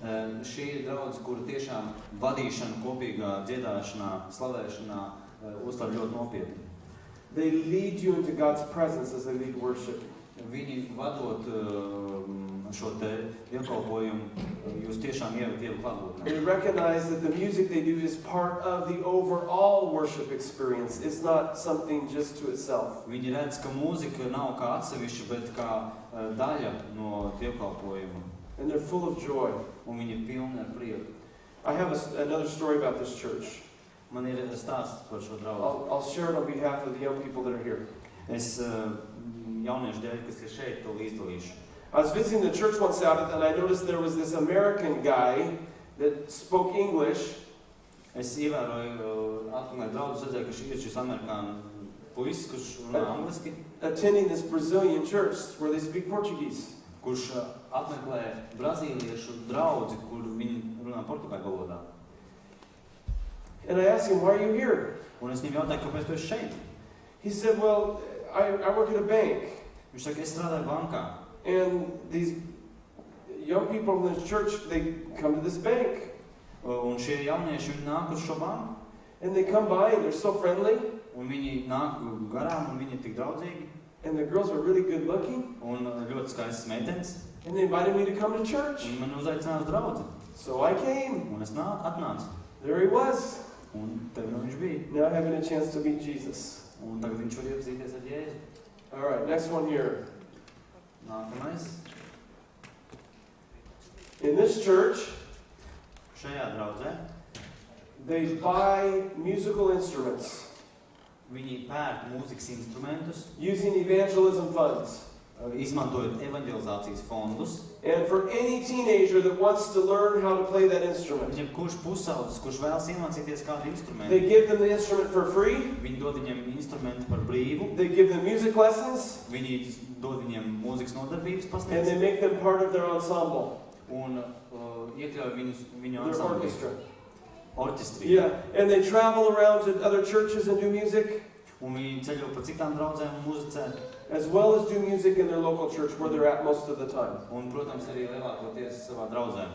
Šī ir draudze, kura tiešām vadīšanu kopīgā dziedāšanā, slavēšanā uztver ļoti nopietni. They lead you into God's presence as they lead worship. Viņi vadot šo te dievkalpojumu, jūs tiešām ievat Dievu klātbūtnē. They recognize that the music they do is part of the overall worship experience. It's not something just to itself. Viņi redz, ka mūzika nav kā atsevišķa, bet kā daļa no dievkalpojuma. And they're full of joy. Un viņi ir pilni ar prieku. I have another story about this church. Man ir stāsts par šo draudzi. I'll share it on behalf of the young people that are here. Es jauniešu dēļ, kas ir šeit, to izdalīšu. I was visiting the church one Sabbath and I noticed there was this American guy that spoke English. Es ievēroju atklāju draudzi, redzēju, ka ir šis amerikāņu puisis, kurš runā angliski, Attending this Brazilian church where they speak Portuguese. kurš apmeklē brazīliešu draudzi, kur viņi runā portugāļu valodā. And I asked him, why are you here? Un es viņam jautāju, kāpēc tu esi šeit? He said, well, I work at a bank. Viņš saka, es strādāju bankā. And these young people in this church, they come to this bank. Un šie jaunieši, viņi nāk uz šo banku. And they come by and they're so friendly. Un viņi nāk garām un viņi ir tik draudzīgi. And the girls are really good looking. Un ļoti skaistas meitenes. And they invited me to come to church. Un man uzaicināja uz draudzi. So I came. Un es atnācu. There he was. Un tev nu viņš bija. Now having a chance to meet Jesus. Un tagad viņš var iepazīties ar Jēzu. All right, next one here. Nākamais. In this church, Šajā draudzē they buy musical instruments viņi pērk mūzikas instrumentus, using evangelism funds. izmantojot evaņģelizācijas fondus. And for any teenager that wants to learn how to play that instrument, Viņam kurš pusaudzis, kurš vēlas iemācīties kādu instrumentu, they give them the instrument for free. viņi dod viņam instrumentu par brīvu, They give them music lessons, viņi dod viņam mūzikas nodarbības and pasniedz they make them part of their ensemble, un iekļauj viņu their ansamblī, orchestra. orķestrī. Yeah, and they travel around to other churches and do music, Un viņi ceļo pa citām draudzēm un muzicē. as well as do music in their local church where they're at most of the time. Un, protams, arī lielākoties savā draudzē.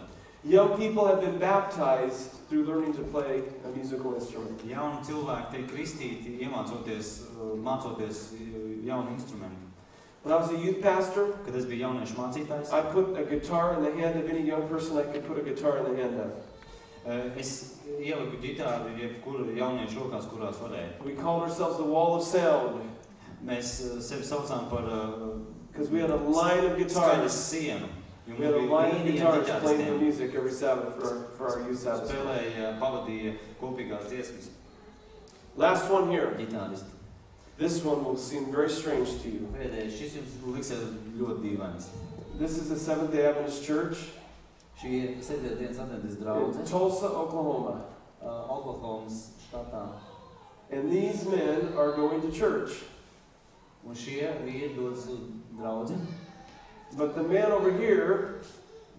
Young people have been baptized through learning to play a musical instrument. Jauni cilvēki tiek kristīti, mācoties jaunu instrumentu. When I was a youth pastor, Kad es biju jauniešu mācītājs, I put a guitar in the hand of any young person I could put a guitar in the hand of. es ieliku ģitāru jebkuru jauniešu rokās, kurās varēju. We called ourselves the Wall of Sound Mēs sevi saucām par because we had a line of skaļas guitars. sienu. Jo We had a mums line of bija guitars līnija playing the ģitāristiem. music every Sabbath for our youth Sabbath. Spēlēja, pavadīja kopīgās dziesmas. Last one here. Ģitāristi. This one will seem very strange to you. Pēdējais, šis jums liksies ļoti dīvains. This is a Seventh-day Adventist church Šī ir 7. dienas Adventistu in draudze, Tulsa, Oklahoma. Oklahomas štatā. And these men are going to church. Un šie vīri dodas uz draudzi, But the man over here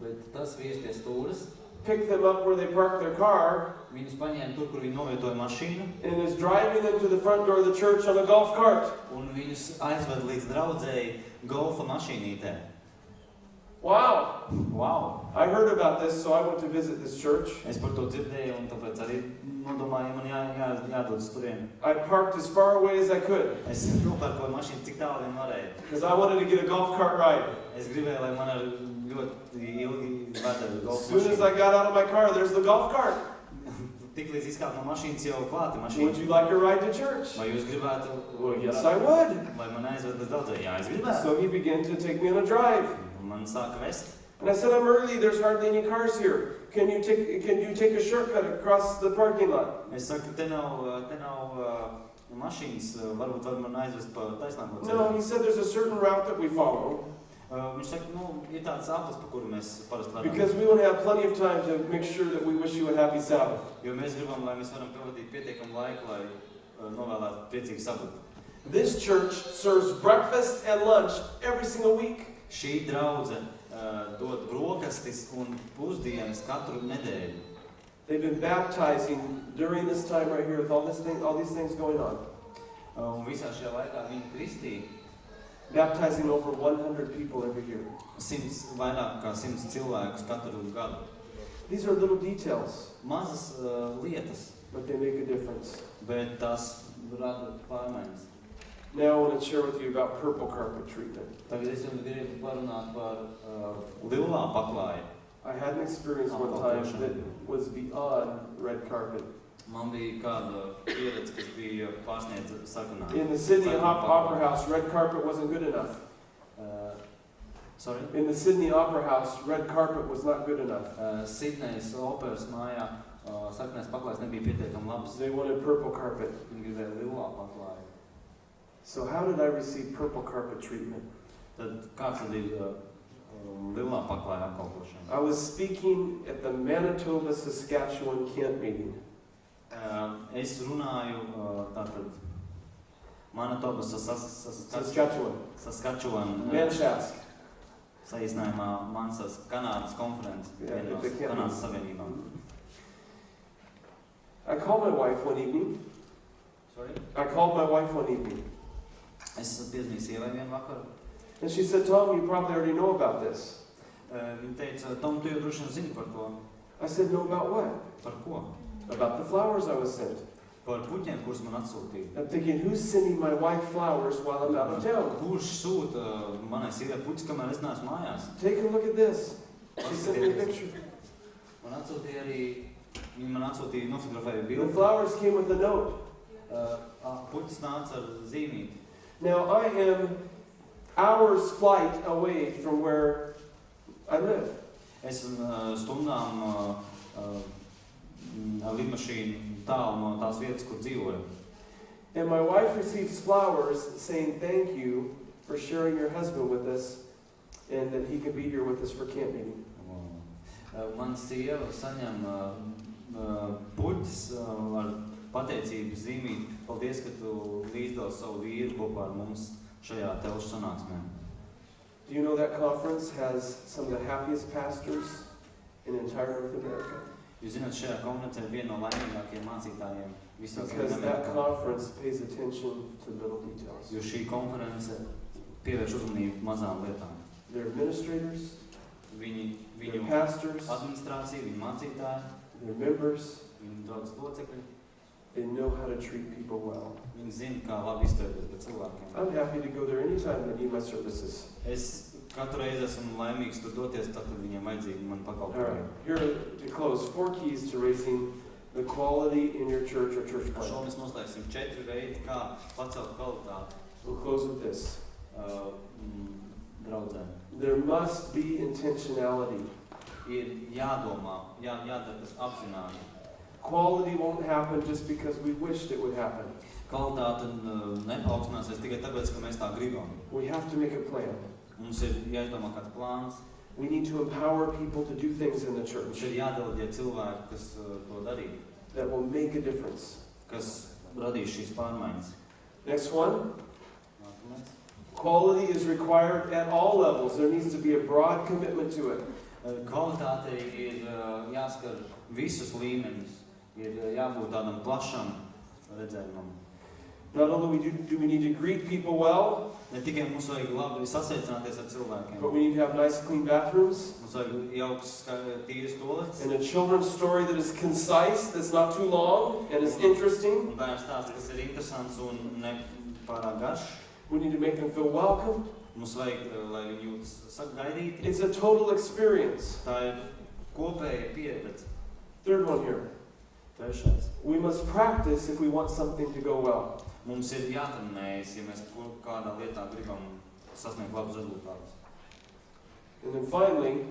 bet tas vīrs pie stūras, picked them up where they parked their car viņus paņēma tur, kur viņi novietoja mašīnu, and is driving them to the front door of the church on a golf cart. un viņus aizved līdz draudzēji golfa mašīnītē. Wow! Wow! I heard about this, so I went to visit this church. Es par to dzirdēju, un tāpēc arī nodomāju, man jādodas turien. I parked as far away as I could Es nopērkoju mašīnu, cik tālu vien varēju. because I wanted to get a golf cart ride. Es gribēju, lai man ar ļoti ilgi veda As golfa soon as I mašīnu. got out of my car, there's the golf cart. Tik līdz izkāp no mašīnas jau klāta Would mašīna. you like a ride to church? Vai jūs gribētu, Well, yes, I would. lai man aizved līdz draudzēji? Jā, es gribētu. So he began to take me on a drive. Un man sāka vest. And I said, I'm early, there's hardly any cars here. Can you take a shortcut across the parking lot? Es saku, te nav mašīnas varbūt var man aizvest pa taisnāko No, ceļu. he said there's a certain route that we follow Viņš saka, ir tāds aplis, pa kuru mēs parasti vedam. because we want to have plenty of time to make sure that we wish you a happy Sabbath. Jo mēs gribam, lai mēs varam pavadīt pietiekamu laiku, lai novēlētu priecīgu sabatu. This church serves breakfast and lunch every single week. Šī draudze dod brokastis un pusdienas katru nedēļu. They've been baptizing during this time right here with all these things going on. Un visā šajā laikā viņi kristīja Baptizing over 100 people every year. vairāk kā 100 cilvēkus katru gadu. These are little details, Mazas lietas, but they make a difference. bet tās rada pārmaiņas. Now I want to share with you about purple carpet treatment. Tagad es jums gribu parunāt par lilā paklāju. I had an experience one time that was beyond red carpet. Man bija kāda pieredze, kas bija pārsniedza sarkanā. In the Sydney Opera House, red carpet wasn't good enough. Sorry? In the Sydney Opera House, red carpet was not good enough. Sidnejas operas mājā sarkanais paklājs nebija pietiekami labs. They wanted purple carpet. Viņi gribēja lilā paklāju. So how did I receive purple carpet treatment? Tad kāds tad ir lilā paklāja apkalpošana? I was speaking at the Manitoba, Saskatchewan camp meeting. Es runāju tātad Manitoba, Saskatchewan, Manchask. saīsinājumā Mansas Kanādas konferences, Kanādas savienībā. I called my wife one evening. Es piezvanīju sievai vienu vakaru. And she said, Tom, you probably already know about this. Viņa teica, Tom, tu jau droši vien zini par to. I said, no, about what? Par ko? About the flowers I was sent. Par puķiem, kurus man atsūtīja. I'm thinking, who's sending my wife flowers while I'm out of town? Kurš sūta manai sievai puķis, kamēr es neesmu mājās? Take a look at this. She sent me a picture. Man atsūtīja arī, viņa man atsūtīja nofotografēju The bildi. flowers came with a note. Puķis nāca ar zīmīti. Now, I am hours flight away from where I live. Es stundām ar lidmašīnu tālu no tās vietas, kur dzīvoju. And my wife receives flowers saying thank you for sharing your husband with us and that he can be here with us for camp meeting. Man sieva saņem puķis ar pateicību zīmīt. Paldies, ka tu līdzdod savu vīru kopā ar mums šajā telšu sanāksmē. Do you know that conference has some of the happiest pastors in entire North America? Jūs zināt, šajā konferencē ir viena no laimīgākajiem mācītājiem visā Because that Ziemeļamērikā. conference pays attention to little details. Jo šī konference pievērš uzmanību mazām lietām. They're administrators, Viņu they're pastors, administrācija, viņu mācītāji, they're members. viņu draudzes locekļi, They know how to treat people well. viņi zina, kā labi izturēties pret cilvēkiem. I'm happy to go there anytime they need my services. Es katru reizi esmu laimīgs tur doties, tad, kad viņiem vajadzīgi man All right, pakalpojumu. here to close, 4 keys to raising the quality in your church or church Ar šo plant. mēs noslēgsim 4 veidi, kā pacelt kvalitāti We'll close with this. Draudzēm. There must be intentionality. Ir jādomā, jādara tas apzināti. Quality won't happen just because we wished it would happen. Kvalitāte nepaaugstinās tikai tāpēc, ka mēs tā gribam. We have to make a plan. Mums ir jāizdomā kāds plāns, We need to empower people to do things in the mums church ir jādeleģē cilvēki, kas to darītu, that will make a difference. kas radīs šīs pārmaiņas. Next one. Nākamais. Quality is required at all levels. There needs to be a broad commitment to it. Kvalitāte ir jāskar visus līmeņus, ir jābūt tādam plašam redzējumam. Not only do we need to greet people well, Ne tikai mums vajag labi sasveicināties ar cilvēkiem, but we need to have nice, clean bathrooms. mums vajag jauks, tīras toaletes, And a children's story that is concise, that's not too long, and is interesting. un bērnu stāsts, kas ir interesants un ne pārāk garš. We need to make them feel welcome. Mums vajag, lai viņi jūtas sagaidīti. It's a total experience. Tā ir kopēja pieredze. Third one here. Trešais. We must practice if we want something to go well. Mums ir jātrenējas, ja mēs kādā lietā gribam sasniegt labus rezultātus. And then finally,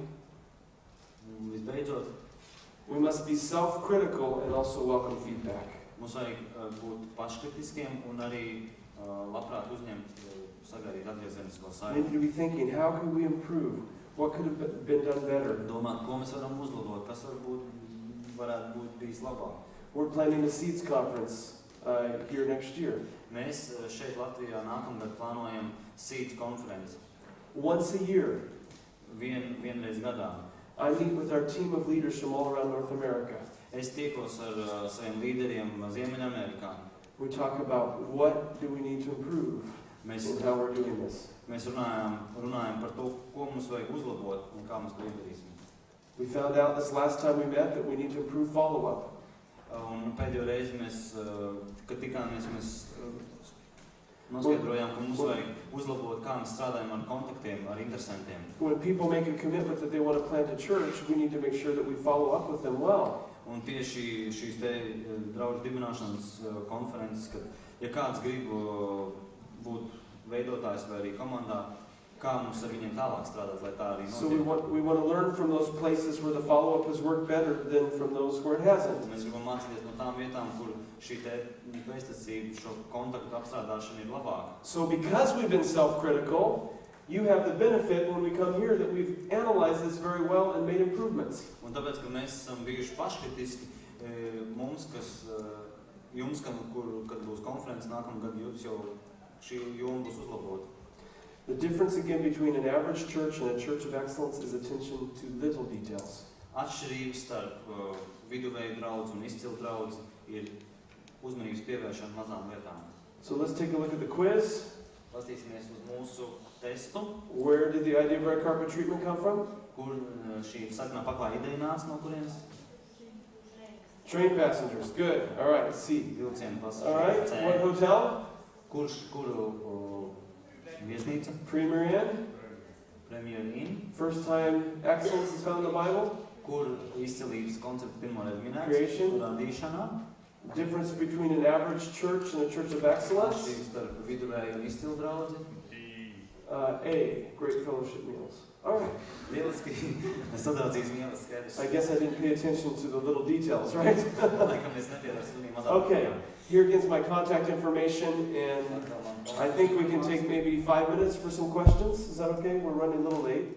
Un visbeidzot, we must be self-critical and also welcome feedback. Mums vajag būt paškritiskiem un arī labprāt uzņemt, sagaidīt atgriezenisko We saiti. need to be thinking, how can we improve? What could have been done better? Domāt, ko mēs varam uzlabot, kas varētu būt bijis labāk. We're planning a Seeds conference here next year. Mēs šeit Latvijā nākamgad plānojam Seeds konferenci. Once a year, Vienreiz gadā. I meet with our team of leaders from all around North America. Es tiekos ar saviem līderiem Ziemeļamērikā. We talk about what do we need to improve Mēs and how we're doing this. runājam par to, ko mums vajag uzlabot un kā mēs to izdarīsim. We found out this last time we met that we need to improve follow-up. Un pēdējo reizi kad tikāmies, mēs noskaidrojām, ka mums vajag uzlabot, kā mēs strādājam ar kontaktiem, ar interesantiem. When people make a commitment that they want to plant a church, we need to make sure that we follow up with them well. Un tieši šīs te draudžu dibināšanas konferences, kad ja kāds grib būt veidotājs vai arī komandā, kā mums ar viņiem tālāk strādāt, lai tā arī So notiek. we want to learn from those places where the follow-up has worked better than from those where it hasn't. Mēs gribam mācīties no tām vietām, kur šī te pēctecība, šo kontaktu apstrādāšana ir labāka. So because we've been self-critical, you have the benefit when we come here that we've analyzed this very well and made improvements. Un tāpēc, ka mēs esam bijuši paškritiski, jums, kad būs konferences nākamgad, jūs jau šī joma būs uzlabota. The difference again between an average church and a church of excellence is attention to little details. Atšķirība starp viduvēju draudzi un izcilu draudzi ir uzmanības pievēršana mazām lietām. So let's take a look at the quiz. Pastīsimies uz mūsu testu, Where did the idea of red carpet treatment come from? kur šī sarkanā paklāja ideja nāca no kurienes. Train passengers. Good. All right, C. Vilcienu All right. pasažieru. What hotel? Kuru viesnīca? Premier Inn. Premier Inn. First time excellence is found in the Bible. Kur izcilības koncepts pirmoreiz minēts. Creation. Radīšanā. Difference between an average church and a church of excellence. Atšķirības starp viduvēju un izcilu draudzi. A. Great fellowship meals. All right. Lieliski sadraudzības mielas skaidrs. I guess I didn't pay attention to the little details, right? Laikam es nepievērstu viņiem mazāk. Okay. Here again's my contact information, and I think we can take maybe 5 minutes for some questions. Is that okay? We're running a little late.